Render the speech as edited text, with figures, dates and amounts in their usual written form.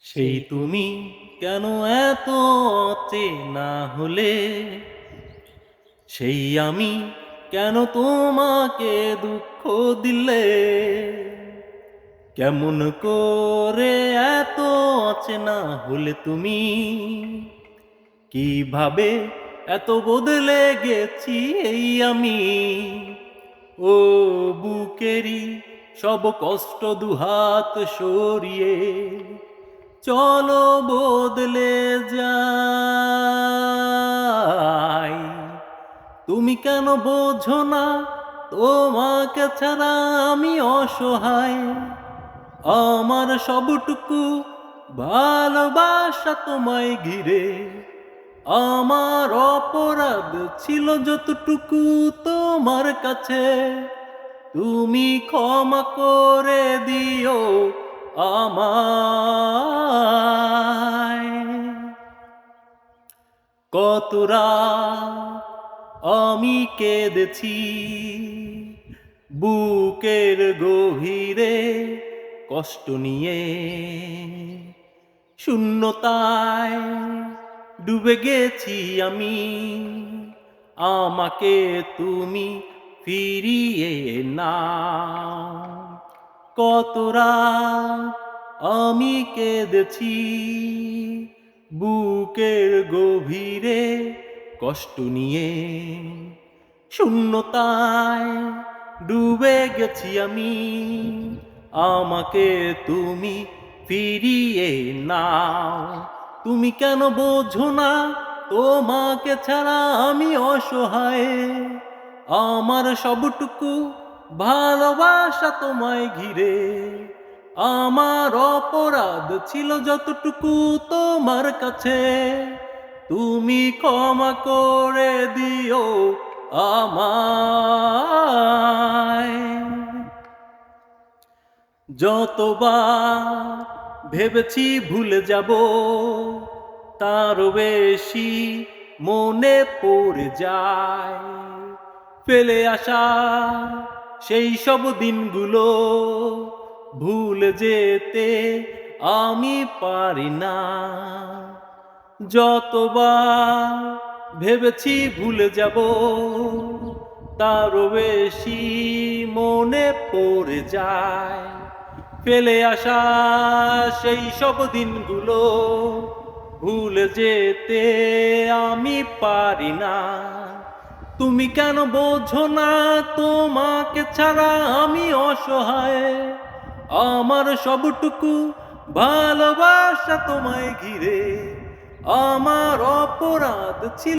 সেই তুমি কেন এত অচেনা হলে, সেই আমি কেন তোমাকে দুঃখ দিলে, কেমন করে এত অচেনা হলে তুমি, কিভাবে এত বদলে গেছি এই আমি। ও বুকেরি সব কষ্ট দুহাত সরিয়ে চলো বদলে যাই। তুমি কেন বোঝো না তোমাকে ছাড়া আমি অসহায়, আমার সবটুকু ভালোবাসা তোমায় ঘিরে, আমার অপরাধ ছিল যতটুকু তোমার কাছে, তুমি ক্ষমা করে দিও আমায়। কত রাত আমি কেঁদেছি বুকের গভীরে কষ্ট নিয়ে, শূন্যতায় ডুবে গেছি আমি, আমাকে তুমি ফিরিয়ে নাও। কত রাত আমি কেঁদেছি বুকের গভীরে কষ্ট নিয়ে, শূন্যতায় ডুবে গেছি আমি, আমাকে তুমি ফিরিয়ে নাও। তুমি কেন বোঝো না তোমাকে ছাড়া আমি অসহায়, আমার সবটুকু ভালোবাসা তোমায় ঘিরে, আমার অপরাধ ছিল যতটুকু তোমার কাছে, তুমি ক্ষমা করে দিও আমায়। যতবার ভেবেছি ভুলে যাব, তার বেশি মনে পড়ে যায় ফেলে আসা সেই সব দিনগুলো, ভুলে যেতে আমি পারি না। যতবার ভেবেছি ভুলে যাব, তারও বেশি মনে পড়ে যায় ফেলে আসা সেই সব দিনগুলো, ভুলে যেতে আমি পারি না। তুমি কেন বোঝো না তোমাকে ছাড়া আমি অসহায়, আমার সবটুকু ভালোবাসা তোমায় ঘিরে, আমার অপরাধ ছিল